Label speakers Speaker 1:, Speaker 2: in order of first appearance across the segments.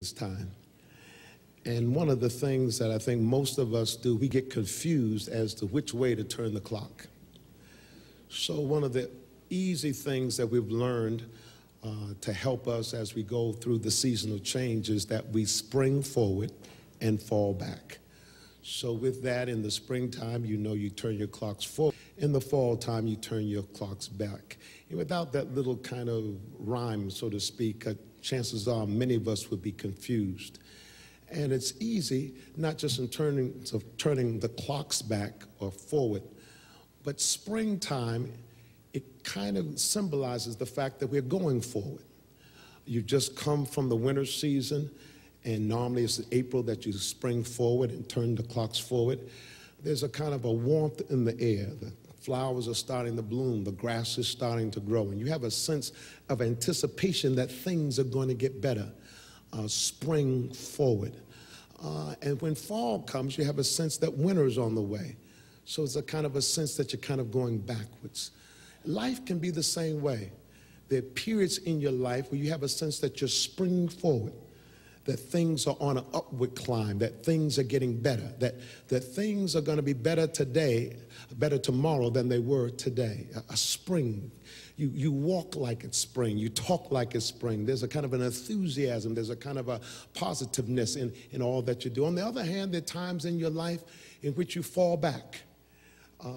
Speaker 1: It's time. And one of the things that I think most of us do, we get confused as to which way to turn the clock. So one of the easy things that we've learned to help us as we go through the seasonal change is that we spring forward and fall back. So with that, in the springtime, you know you turn your clocks forward. In the fall time, you turn your clocks back. And without that little kind of rhyme, so to speak, chances are many of us would be confused. And it's easy, not just in terms of turning the clocks back or forward, but springtime, it kind of symbolizes the fact that we're going forward. You've just come from the winter season, and normally it's April that you spring forward and turn the clocks forward. There's a kind of a warmth in the air. The flowers are starting to bloom. The grass is starting to grow. And you have a sense of anticipation that things are going to get better. Spring forward. And when fall comes, you have a sense that winter is on the way. So it's a kind of a sense that you're kind of going backwards. Life can be the same way. There are periods in your life where you have a sense that you're springing forward, that things are on an upward climb, that things are getting better, that things are going to be better today, better tomorrow than they were today. A spring. You walk like it's spring. You talk like it's spring. There's a kind of an enthusiasm. There's a kind of a positiveness in all that you do. On the other hand, there are times in your life in which you fall back.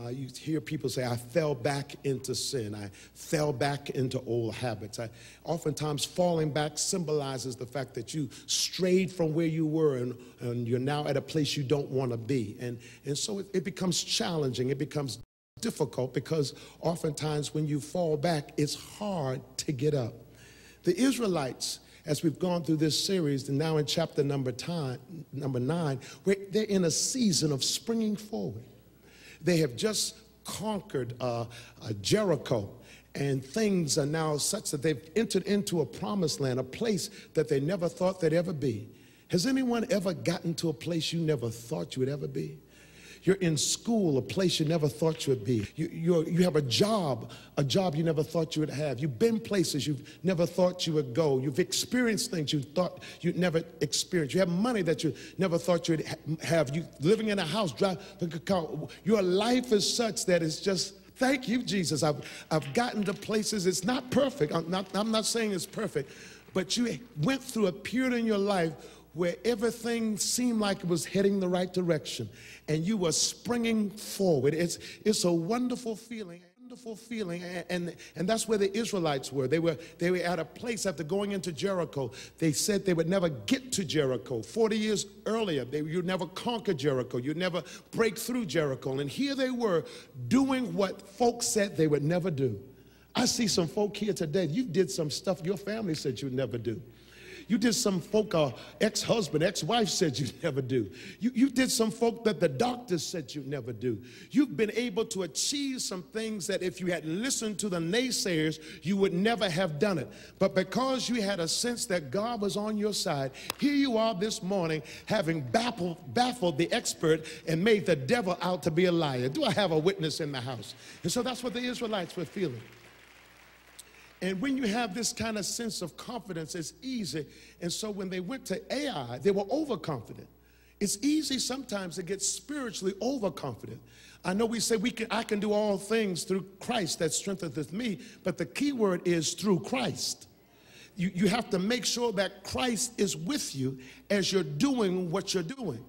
Speaker 1: You hear people say, I fell back into sin. I fell back into old habits. Oftentimes, falling back symbolizes the fact that you strayed from where you were and you're now at a place you don't want to be. And so it becomes challenging. It becomes difficult because oftentimes when you fall back, it's hard to get up. The Israelites, as we've gone through this series, and now in chapter number 9, they're in a season of springing forward. They have just conquered Jericho, and things are now such that they've entered into a promised land, a place that they never thought they'd ever be. Has anyone ever gotten to a place you never thought you would ever be? You're in school, a place you never thought you would be. You have a job you never thought you would have. You've been places you've never thought you would go. You've experienced things you thought you'd never experience. You have money that you never thought you'd have. You living in a house, driving a car. Your life is such that it's just, thank you, Jesus. I've gotten to places, it's not perfect. I'm not saying it's perfect, but you went through a period in your life where everything seemed like it was heading the right direction, and you were springing forward. It's a wonderful feeling, and that's where the Israelites were. They were at a place after going into Jericho. They said they would never get to Jericho. 40 years earlier, you'd never conquer Jericho. You'd never break through Jericho. And here they were doing what folks said they would never do. I see some folk here today. You did some stuff your family said you'd never do. You did some folk, ex-husband, ex-wife said you'd never do. You did some folk that the doctors said you'd never do. You've been able to achieve some things that if you had listened to the naysayers, you would never have done it. But because you had a sense that God was on your side, here you are this morning having baffled the expert and made the devil out to be a liar. Do I have a witness in the house? And so that's what the Israelites were feeling. And when you have this kind of sense of confidence, it's easy. And so when they went to Ai, they were overconfident. It's easy sometimes to get spiritually overconfident. I know we say I can do all things through Christ that strengtheneth me, but the key word is through Christ. You have to make sure that Christ is with you as you're doing what you're doing.